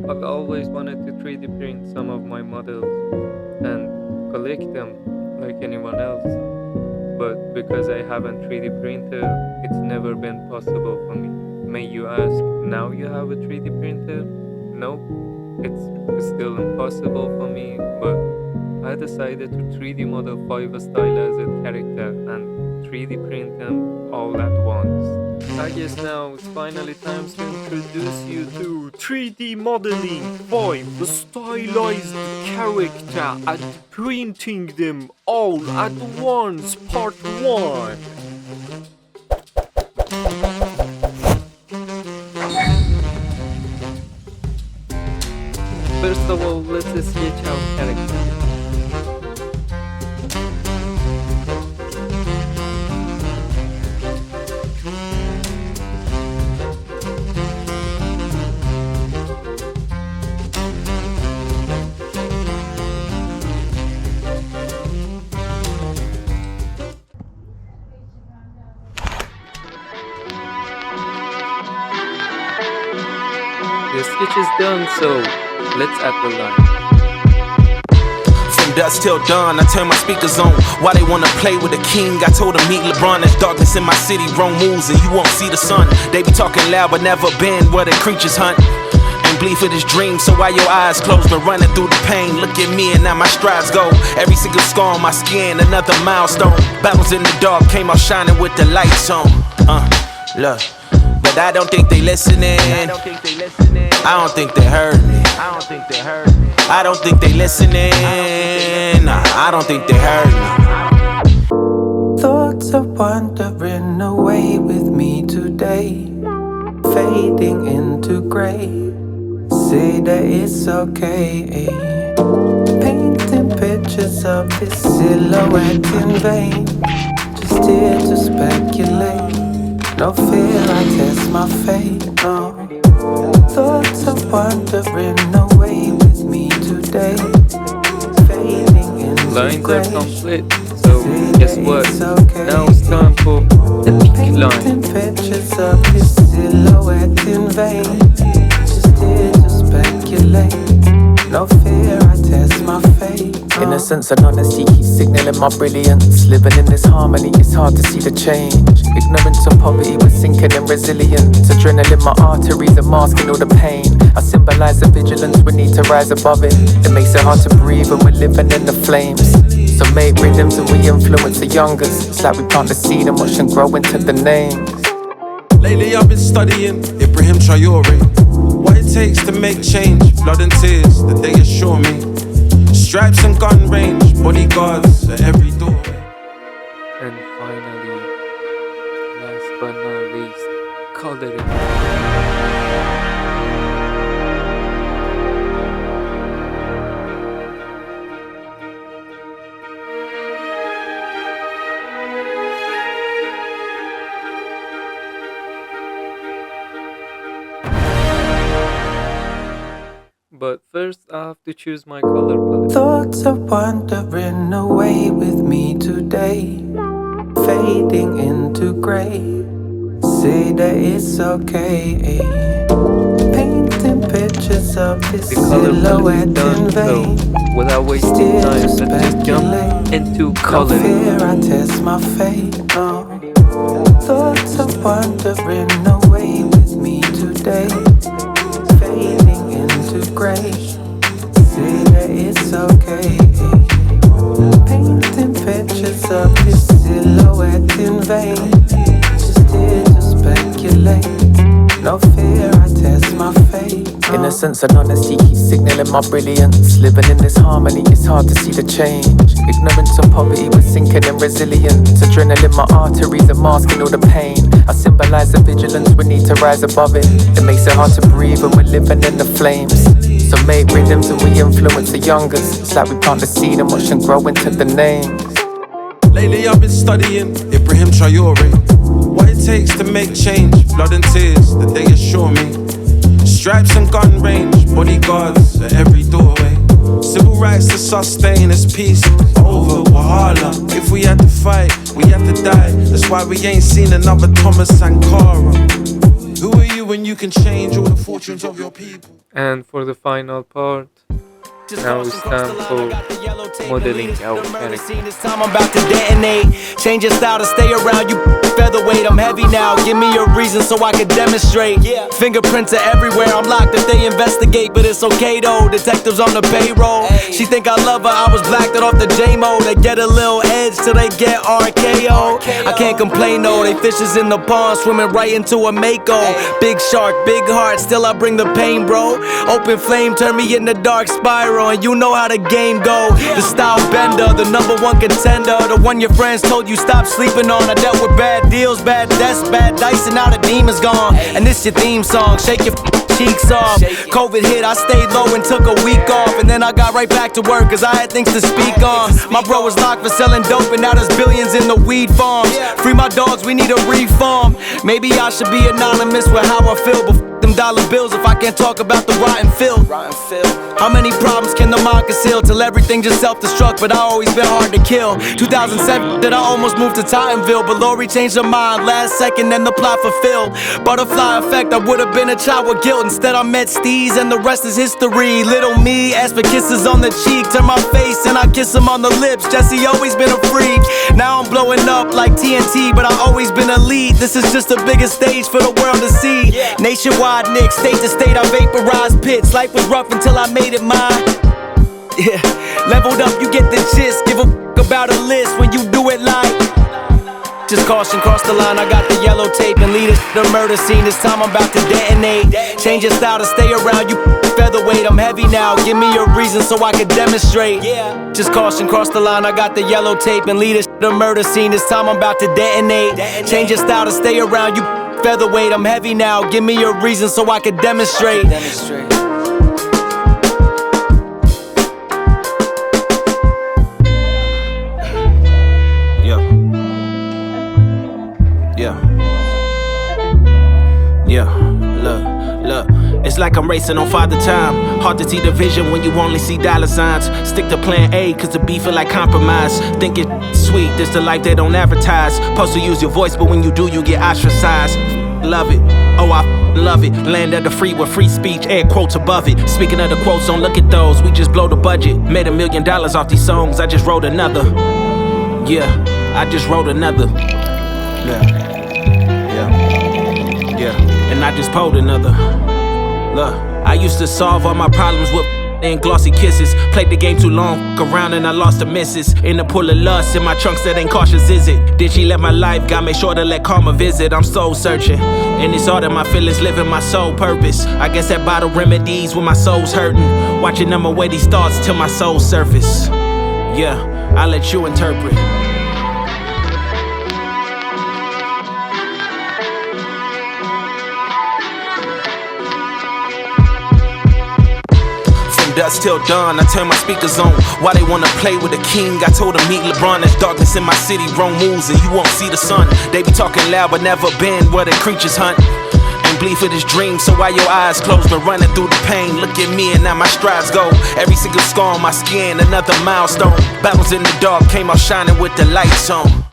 I've always wanted to 3D print some of my models and collect them like anyone else, but because I haven't 3D printer, it's never been possible for me. May you ask, now you have a 3D printer? No, it's still impossible for me, but I decided to 3D model 5 stylized character and 3D print them all at once. I guess now it's finally time to introduce you to 3D modeling 5 the stylized character and printing them all at once part 1. First of all, let's sketch our character. The sketch is done, so let's add the line. From dusk till dawn, I turn my speakers on. Why they wanna play with the king? I told them meet LeBron. There's darkness in my city, wrong moves and you won't see the sun. They be talking loud but never been where the creatures hunt. And bleed for this dream, so why your eyes closed? Been running through the pain, look at me and now my strides go. Every single scar on my skin, another milestone. Battles in the dark, came out shining with the lights on. Look, but I don't think they listening. I don't think they heard me. I don't think they listening. Nah, I don't think they heard me. Thoughts are wandering away with me today, fading into grey. Say that it's okay. Painting pictures of this silhouette in vain. Just here to speculate. No fear, I test my fate. No. Thoughts are wandering away with me today, fading into Lines grey. are complete, so guess what? Now it's time for the big line. Painting pictures of this silhouette in vain. Just here to speculate. No fear, I test my fate. Innocence and honesty keep signaling my brilliance. Living in this harmony, it's hard to see the change. Ignorance and poverty, we're sinking in resilience. Adrenaline, my arteries are masking all the pain. I symbolize the vigilance, we need to rise above it. It makes it hard to breathe when we're living in the flames. So make rhythms and we influence the youngers. It's like we plant the seed and watch them grow into the names. Lately I've been studying Ibrahim Traore. What it takes to make change, blood and tears, that they assure me. Stripes and gun range, bodyguards at every doorway. And finally, last but not least, coloring. But first, I have to choose my color palette. Thoughts are wandering away with me today, fading into grey. Say that it's okay. Painting pictures of this The color palette is silhouette done, in vain. so without wasting Still time, let's just jump speculate. into No coloring. fear, I test my fate. No. Thoughts are wandering away with me today, fading into grey. Say that it's okay. Painting pictures of this silhouette in vain. Just here to speculate. No fear, I test my fate. Innocence and honesty keep signaling my brilliance. Living in this harmony, it's hard to see the change. Ignorance and poverty, we're sinking in resilience. Adrenaline, my arteries are masking all the pain. I symbolize the vigilance, we need to rise above it. It makes it hard to breathe when we're living in the flames. So make rhythms and we influence the youngers. It's like we plant the seed and watch them grow into the names. Lately I've been studying Ibrahim Traore. What it takes to make change, blood and tears, that they assure me. Stripes and gun range, bodyguards at every doorway. Civil rights to sustain this peace over Wahala. If we had to fight, we have to die. That's why we ain't seen another Thomas Sankara. Who are you when you can change all the fortunes of your people. And for the final part, now it's time for modeling our character. This time I'm about to detonate. Change your style to stay around you. Featherweight, I'm heavy now. Give me a reason so I can demonstrate. Fingerprints are everywhere. I'm locked if they investigate, but it's okay though. Detectives on the payroll. She think I love her. I was blacked out off the J-Mo. They get a little edge till they get RKO. I can't complain though. They fishes in the pond, swimming right into a Mako. Big shark, big heart. Still I bring the pain, bro. Open flame, turn me in the dark spiral, and you know how the game go. The style bender, the #1 contender, the one your friends told you stop sleeping on. I dealt with bad deals, bad debts, bad dice, and now the demon's gone. And this your theme song, shake your cheeks off. COVID hit, I stayed low and took a week off, and then I got right back to work cause I had things to speak on. My bro was locked for selling dope, and now there's billions in the weed farms. Free my dogs, we need a reform. Maybe I should be anonymous with how I feel, but them dollar bills if I can't talk about the rotten filth. How many problems can the mind conceal till everything just self-destruct, but I always been hard to kill. 2007 that I almost moved to Titanville, but Lori changed her mind last second and the plot fulfilled. Butterfly effect, I would've been a child with guilt. Instead I met Steez and the rest is history. Little me asked for kisses on the cheek, turn my face and I kiss him on the lips. Jesse always been a freak. Now I'm blowing up like TNT, but I always been a lead. This is just the biggest stage for the world to see. Nationwide, Nick, state to state, I vaporized pits. Life was rough until I made it mine. Yeah, leveled up, you get the gist. Give a f about a list when you do it like. Just caution, cross the line, I got the yellow tape and lead it to the murder scene. This time I'm about to detonate. Change your style to stay around you. Featherweight, I'm heavy now. Give me a reason so I can demonstrate. Just caution, cross the line, I got the yellow tape and lead it to the murder scene. This time I'm about to detonate. Change your style to stay around you. Featherweight, I'm heavy now. Give me a reason so I can demonstrate. Yeah, look, it's like I'm racing on Father Time. Hard to see the vision when you only see dollar signs. Stick to plan A, cause the B feel like compromise. Think it's sweet, this the life they don't advertise. Supposed to use your voice, but when you do, you get ostracized. Love it, oh I love it. Land of the free with free speech, air quotes above it. Speaking of the quotes, don't look at those, we just blow the budget. Made $1 million off these songs, I just wrote another. Yeah, I just wrote another. And I just pulled another. Look, I used to solve all my problems with and glossy kisses. Played the game too long, around and I lost the misses. In the pool of lust, in my trunks that ain't cautious, is it? Did she let my life? God made sure to let karma visit. I'm soul searching, and it's all that my feelings living my soul purpose. I guess that bottle remedies when my soul's hurting. Watching them away these thoughts till my soul surface. Yeah, I'll let you interpret. Dusk till dawn, I turn my speakers on. Why they wanna play with the king? I told them meet LeBron. There's darkness in my city, wrong moves and you won't see the sun. They be talking loud but never been where the creatures hunt. And bleed for this dream, so why your eyes closed? Been running through the pain, look at me and now my strides go. Every single scar on my skin, another milestone. Battles in the dark, came out shining with the lights on.